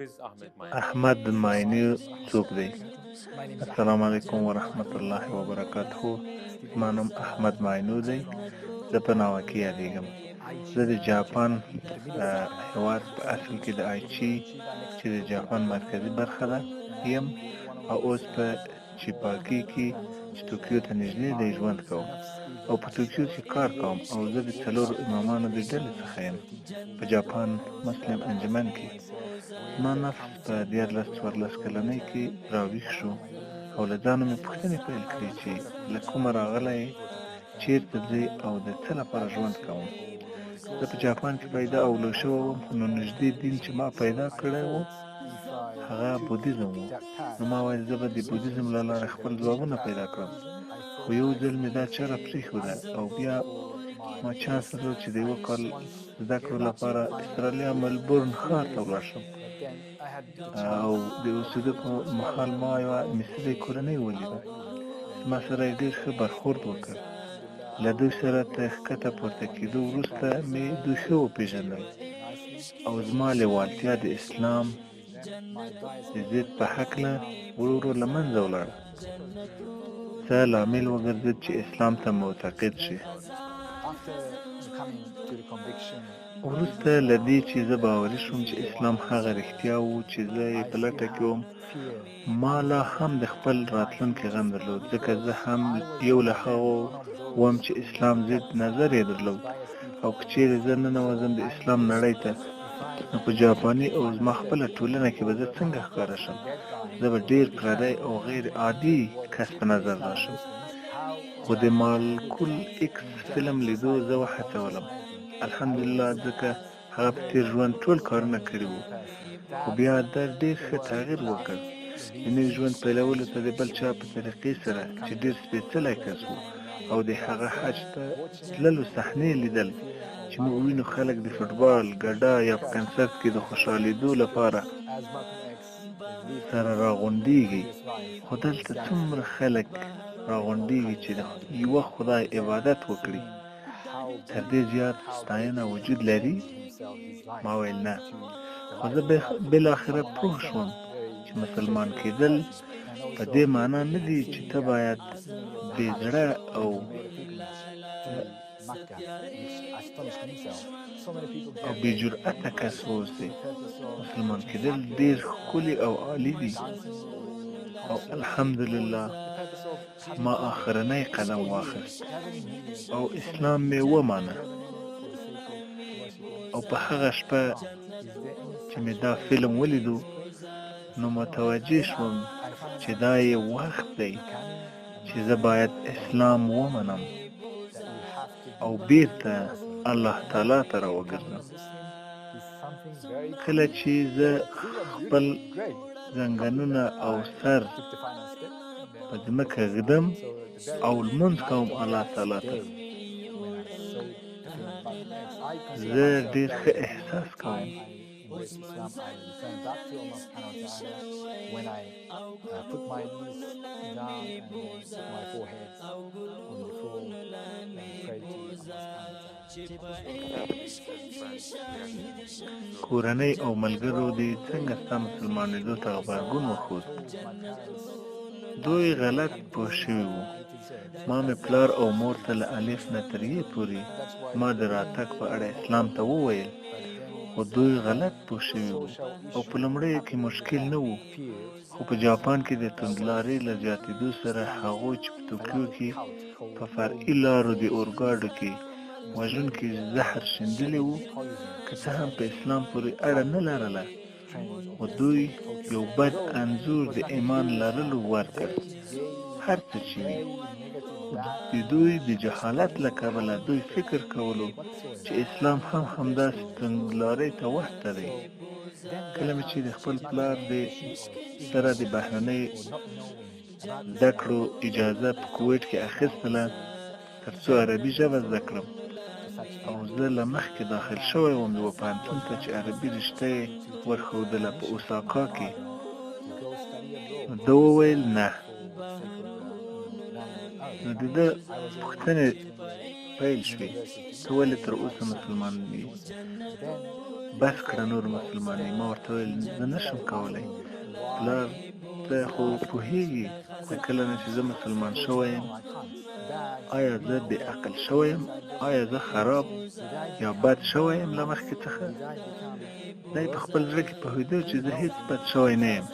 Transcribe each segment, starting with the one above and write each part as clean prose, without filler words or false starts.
احمد ماینی څوک دی؟ السلام علیکم ورحمت الله وبرکاته. زما نوم احمد ماینو دی. زه په ناوه کې یادېږم. زه د جاپان هېواد په اصل کې د آیچي چې د جاپان مرکزي برخه ده یم، او اوس په چیپاکی کې چې توکیو ته نږدې دی ژوند کوم، او په توکیو کې کار کوم، او زه د څلورو امامانو د ډلې څخه یم په جاپان مسلم انجمن کې. زما نفس په 14 کلنۍ کې راویښ شو، او له ځانه مې پوښتنې پیل کړې چې له کومه راغلی یې، چیرته ځې او د څه لپاره ژوند کوم. زه په جاپان کې پیدا او لوی شوی وم، نو نږدې دین چې ما پیدا کړی و هغه بودیزم و. نو ما ویل زه به د بودیزم له لارې خپل ځوابونه پیدا کړم. خو یو ځل مې دا چاره پرېښوده، او بیا ما چانس درلود چې د یوه کال زده کړو لپاره استرالیا ملبورن ښار ته ولاړ شم، او د اوسېدو په مهال ما یوه مصري کورنۍ ولیده. زما سره یې ډېر ښه برخورد وکړ. له دوی سره تر ښکته پورته کېدو وروسته مې دوی ښه وپېژندل، او زما لېوالتیا د اسلام د ضد په هکله ورو ورو له منځه ولاړه. څه لامل وګرځېد چې اسلام ته معتقد شي. وروسته له دې چې زه باوري شوم چې اسلام هغه رښتیا و چې زه یې په لټه کې وم، ما لا هم د خپل راتلونکي غم درلود، ځکه زه هم یو له هغو وم چې اسلام ضد نظر یې درلود. او که چیرې زه ننوځم د اسلام نړۍ ته، نو په جاپاني او زما خپله ټولنه کې به زه څنګه ښکاره شم؟ زه به ډېر پردی او غیر عادي کس په نظر راشم. خو د مالکول ایکس فلم لیدو زه وهڅولم، الحمدلله، ځکه هغه په تېر ژوند ټول کارونه کړي وو. خو بیا دا ډېر ښه تغییر وکړ. د نوي ژوند پیلولو ته د بل چا په طریقې سره چې ډېر سپېڅلی کس و، او د هغه حج ته تللو صحنې لیدل چې موږ وینو خلک د فوټبال، ګډا یا په کنسرت کې د خوشحالېدو لپاره سره راغونډېږي. خو دلته څومره خلک راغونډېږي چې د یوه خدای عبادت وکړي. تر دې زیات ستاینه وجود لري؟ ما ویل نه. خو زه بالاخره پوه شوم چې مسلمان کېدل په دې معنا نه دي چې ته باید بې زړه او بې جرأته کس واوسې. مسلمان کېدل ډېر ښکلي او عالي دي، او الحمدلله ما آخرنی قدم واخیست او اسلام مې ومانه. او په هغه شپه چې مې دا فلم ولیدو، نو متوجه شوم چې دا یې وخت دی چې زه باید اسلام ومنم او بیرته الله تعالی ته راوګرځم. کله چې زه خپل زنګنونه او سر په ځمکه ږدم او لمونځ کوم الله تعالی ته، زه ډېر ښه احساس کوم. کورنۍ او ملګرو دې څنګه ستا مسلمانېدو ته غبرګون وښود؟ دوی غلط پوه شوي وو. ما مې پلار او مور ته له الف نه تر ی پورې ما د راتګ په اړه اسلام ته وویل، خو دوی غلط پوه شوي وو، او په لومړیو کې مشکل نه و. خو په جاپان کې د توندلارۍ له زیاتېدو سره هغوی چې په توکیو کې په فرعي لارو د اورګاډو کې وژونکي زهر شیندلي وو، که څه هم په اسلام پورې اړه نه لرله، خو دوی یو بد انځور د ایمان لرلو ورکړ. هر څه چې وي، د دوی د جهالت له کبله دوی فکر کولو چې اسلام هم همداسې توندلارۍ ته ورته دی. کله مې چې د خپل پلار سره د بهرنۍ زده کړو اجازه په کویټ کې اخیستله تر څو عربي ژبه زده کړم، او زه له مخکې داخل شوی وم یوه پوهنتون ته چې عربي رشته یې ورښودله په اوساکا کې. نو ده وویل نه. نو د ده پوښتنې پیل شوې، ته ولې تر اوسه مسلمان نه یې؟ بس کړه نور مسلمانې. ما ورته وویل زه نشم کولی پلار ته خو پوهېږي د کله نه چې زه مسلمان شوی یم، آیا زه بې عقل شوی یم، آیا زه خراب یا بد شوی یم له مخکې څخه. دی په خپل زړه کې پوهېده چې زه هېڅ بد شوی نه یم،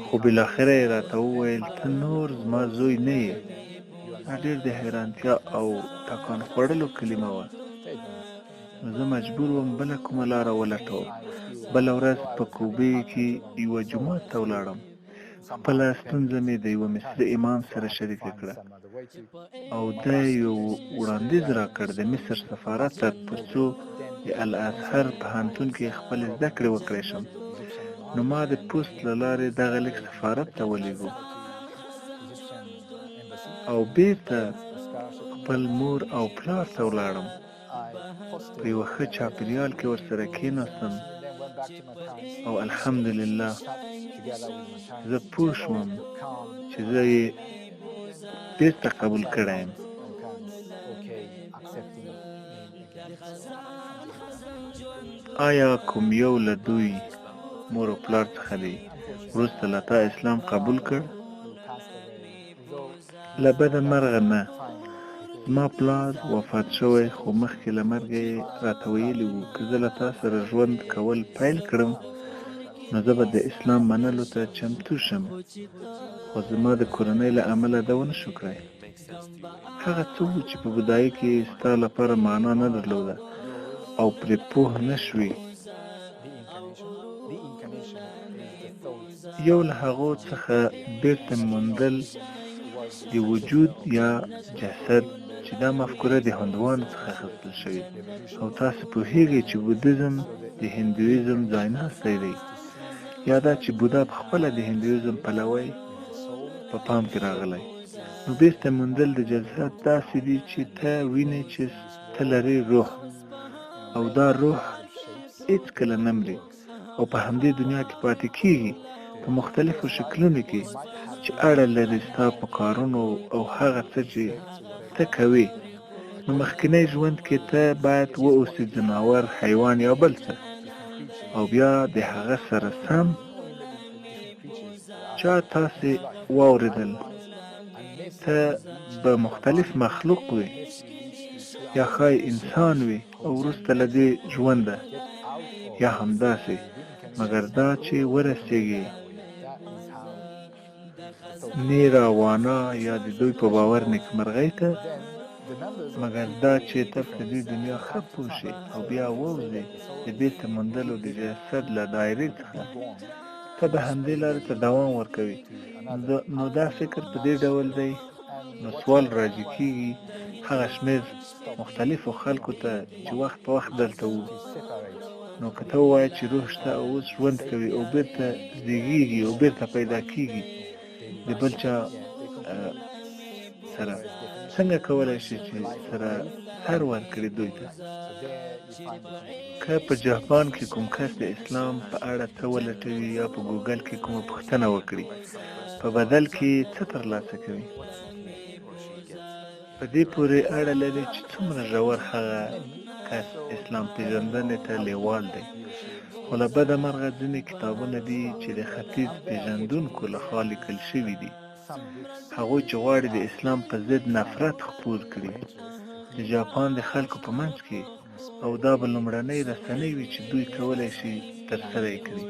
خو بالاخره یې راته وویل ته نور زما زوی نه یې. ډېر د حیرانتیا او ټکان خوړلو کلمه وه. نو زه مجبور وم بله کومه لاره ولټوم. بله ورځ په کوبې کې یوه جومات ته ولاړم. خپله ستونزه مې د یوه مصري امام سره شریکه کړه او دا یو وړاندیز راکړ د مصر سفارت ته تر څو د الازهر پوهنتون کې خپلې زده کړې وکړی شم. نو ما د پوسټ له لارې دغه لیک سفارت ته ولېږو او بېرته خپل مور او پلار ته ولاړم. په یوه ښه چاپېریال کې ورسره کېناستم او الحمدلله زه پوه شوم چې زه یې بېرته قبول کړی یم. آیا کوم یو له دوی مور او پلار څخه دی وروسته له تا اسلام قبول کړ؟ له بده مرغه نه. زما پلار وفات شوی خو مخکې له مرګه یې راته ویلي وو که زه له تا سره ژوند کول پیل کړم نو زه به د اسلام منلو ته چمتو شم، خو زما د کورنۍ له امله ده ونه شو کړی. هغه څه وو چې په بودایي کې ستا لپاره معنا نه درلوده او پرې پوه نه شوې. یو له هغو څخه بیرته موندل د وجود یا جسد چې دا مفکوره د هندوانو څخه اخیستل شوې او تاسو پوهیږئ چې بودیزم د هندویزم ځایناستی دی، یا دا چې بودا په خپله د هندویزم پلوی په پام کې راغلی. نو بیرته موندل د جسد داسې دي چې ته وینې چې ته لرې روح او دا روح هېڅکله نه مري او په همدې دنیا کې پاتې کېږي په مختلفو شکلونو کې چې اړه لري ستا په کارونو او هغه څه چې ته کوې. نو مخکینی ژوند کې ته باید واوسې ځناور، حیوان یا بل څه، او بیا د هغه سره سم چا تاسې واورېدل ته به مختلف مخلوق وي یا ښایي انسان وي او وروسته له دې ژونده یا همداسې، مګر دا چې ورسېږي نیراوانا یا د دوی په باور نیکمرغۍ ته، مګر دا چې ته په دې دنیا ښه پوه شې او بیا ووځې د بیرته موندلو د جسد له دایرې څخه، ته به همدې لارې ته دوام ورکوي. نو دا فکر په دې ډول دی. نو سوال راجع کېږي هغه شمېر مختلفو خلکو ته چې وخت په وخت دلته وو. نو که ته ووایې چې روح شته او اوس ژوند کوي او بیرته زیږېږي او بیرته پیدا کېږي د بل چا سره، څنګه کولی شي چې سره سر ورکړي دوی ته؟ که په جاپان کې کوم کس د اسلام په اړه څه ولټوي یا په ګوګل کې کومه پوښتنه وکړي، په بدل کې څه ترلاسه کوي؟ په دې پورې اړه لري چې څومره ژور هغه کس اسلام پېژندنې ته لیوال دی. خو له بده مرغه ځینې کتابونه دي چې د ختیځ پېژندونکو لخوا لیکل شوي دي، هغوی چې غواړي د اسلام په ضد نفرت خپور کړي د جاپان د خلکو په منځ کې، او دا به لومړنۍ رسنۍ وي چې دوی کولی شي ترسره یې کړي.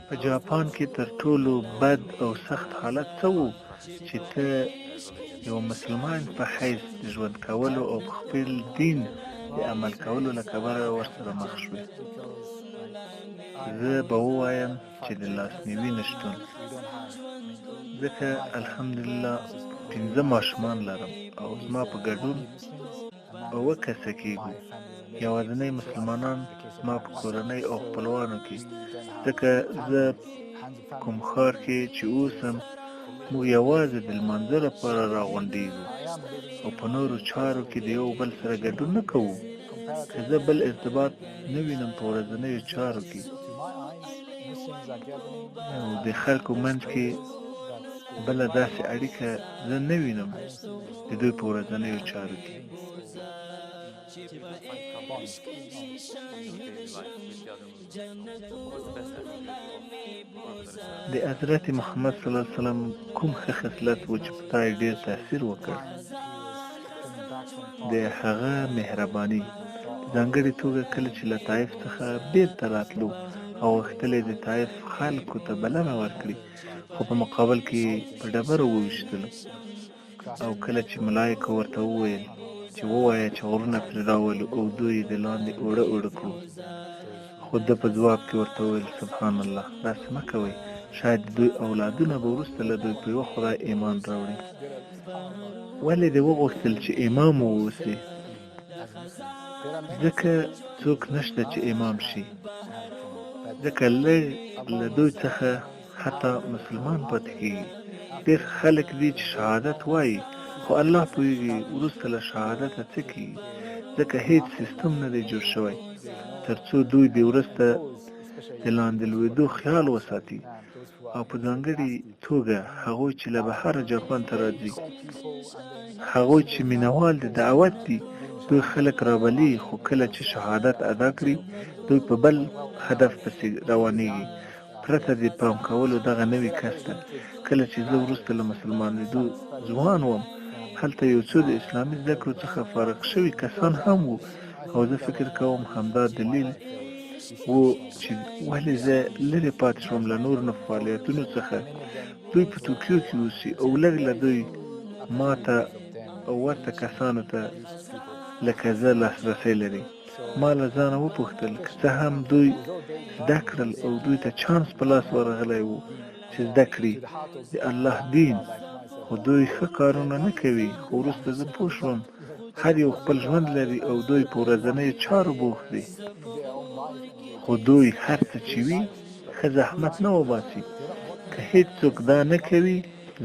په جاپان کې تر ټولو بد او سخت حالت څه و چې ته یو مسلمان په حیث د ژوند کولو او په خپل دین د عمل کولو له کبله ورسره مخ شوې؟ زه به ووایم چې د لاسنیوي نشتون، ځکه الحمدلله 5 ماشومان لرم او زما په ګډون 7 کسه کېږو، یوازینی مسلمانان زما په کورنۍ او خپلوانو کې، ځکه زه کوم ښار کې چې اوسم موږ یوازې د لمانځه لپاره راغونډېږو او په نورو چارو کې د یو بل سره ګډون نه کوو. که زه بل ارتباط نه وینم په ورځنیو چارو کې او د خلکو منځ کې بله داسې اړیکه زه نه وینم د دوی په ورځنیو چارو کې. د حضرت محمد صلی الله علیه وسلم کوم ښه خصلت و چې په تا یې ډېر تاثیر وکړ؟ د هغه مهرباني، په ځانګړې توګه کله چې له طایف څخه بېرته راتلو او غوښتل یې د طایف خلکو ته بلنه ورکړي، خو په مقابل کې په ډبرو وویشتلو. او کله چې ملایکو ورته وویل چې ووایه چې غرونه پرې راولو او دوی یې د لاندې اوړه اوړه کړو، خو ده په ځواب کې ورته وویل سبحان الله، داسې مه کوئ، شاید د دوی اولادونه به وروسته له دوی په یوه خدای ایمان راوړي. ولې دې وغوښتل چې امام واوسې؟ ځکه څوک نشته چې امام شي، ځکه لږ له دوی څخه حتی مسلمان پاتې کېږي. ډېر خلک دي چې شهادت وایي، خو الله پوهېږي وروسته له شهادته څه کېږي، ځکه هیڅ سیستم نه دی جوړ شوی تر څو دوی د وروسته د لاندې لوېدو خیال وساتي. او په ځانګړې توګه هغوی چې له بهره جاپان ته راځي، هغوی چې مینوال د دعوت دي، دوی خلک رابلي، خو کله چې شهادت ادا کړي دوی په بل هدف پسې روانېږي پرته د پام کولو دغه نوي کس ته. کله چې زه وروسته له مسلمانېدو ځوان وم، هلته یو څو د اسلامي زده کړو څخه فارغ شوي کسان هم وو، او زه فکر کوم همدا دلیل و چې ولې زه لرې پاتې شوم له نورو فعالیتونو څخه. دوی په توکیو کې اوسي او لږ له دوی ما ته او ورته کسانو ته لکه زه لاسرسی لري. ما له ځانه وپوښتل که څه هم دوی زده کړل او دوی ته چانس په لاس ورغلی و چې زده کړي د الله دین، خو دوی ښه کارونه نه کوي. خو وروسته زه پوه شوم هر یو خپل ژوند لري او دوی په ورځنیو چارو بوخت دي، خو دوی هر څه چې وي ښه زحمت نه وباسي. که هیڅ څوک دا نه کوي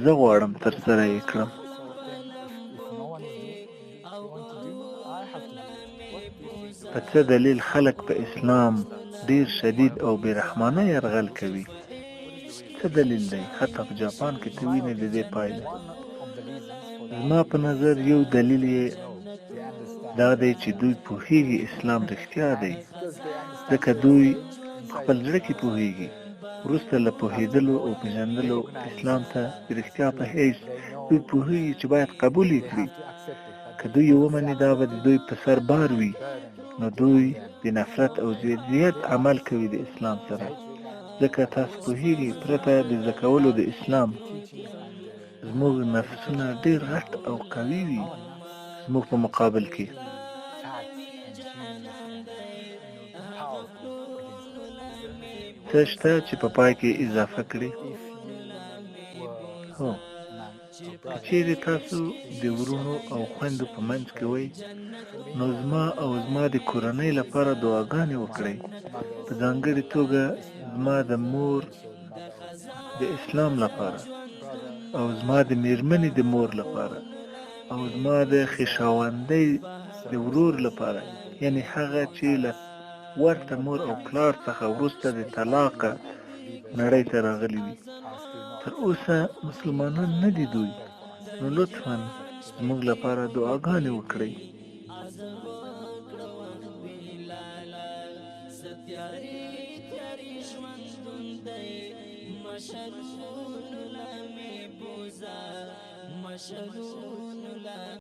زه غواړم ترسره یې کړم. په څه دلیل خلک په اسلام ډیر شدید او بېرحمانه یرغل کوي؟ څه دلیل دی؟ حتی په جاپان کې ته وینې د دې پایله. زما په نظر یو دلیل یې دا دی چې دوی پوهېږي اسلام رښتیا دی، ځکه دوی په خپل زړه کې پوهېږي. وروسته له پوهېدلو او پېژندلو اسلام ته د رښتیا په حیث دوی پوهېږي چې باید قبول یې کړي. که دوی یې ومني دا به د دوی په سر بار وي، نو دوی د نفرت او ضدیت عمل کوي د اسلام سره، ځکه تاسو پوهېږئ پرته د زده کولو د اسلام زموږ نفسونه ډېر غټ او قوي وي زموږ په مقابل کې. څه شته چې په پای کې اضافه کړي؟ هو، که چیرې تاسو د ورونو او خویندو په منځ کې وئ، نو زما او زما د کورنۍ لپاره دعاګانې وکړئ، په ځانګړې توګه زما د مور د اسلام لپاره، او زما د میرمنې د مور لپاره، او زما د خیشاوندۍ د ورور لپاره، یعنی هغه چې له ورته مور او پلار څخه وروسته د طلاقه نړۍ ته راغلي وي. تر اوسه مسلمانان نه دي دوی، نو لطفاً زموږ لپاره دعاګانې وکړئ.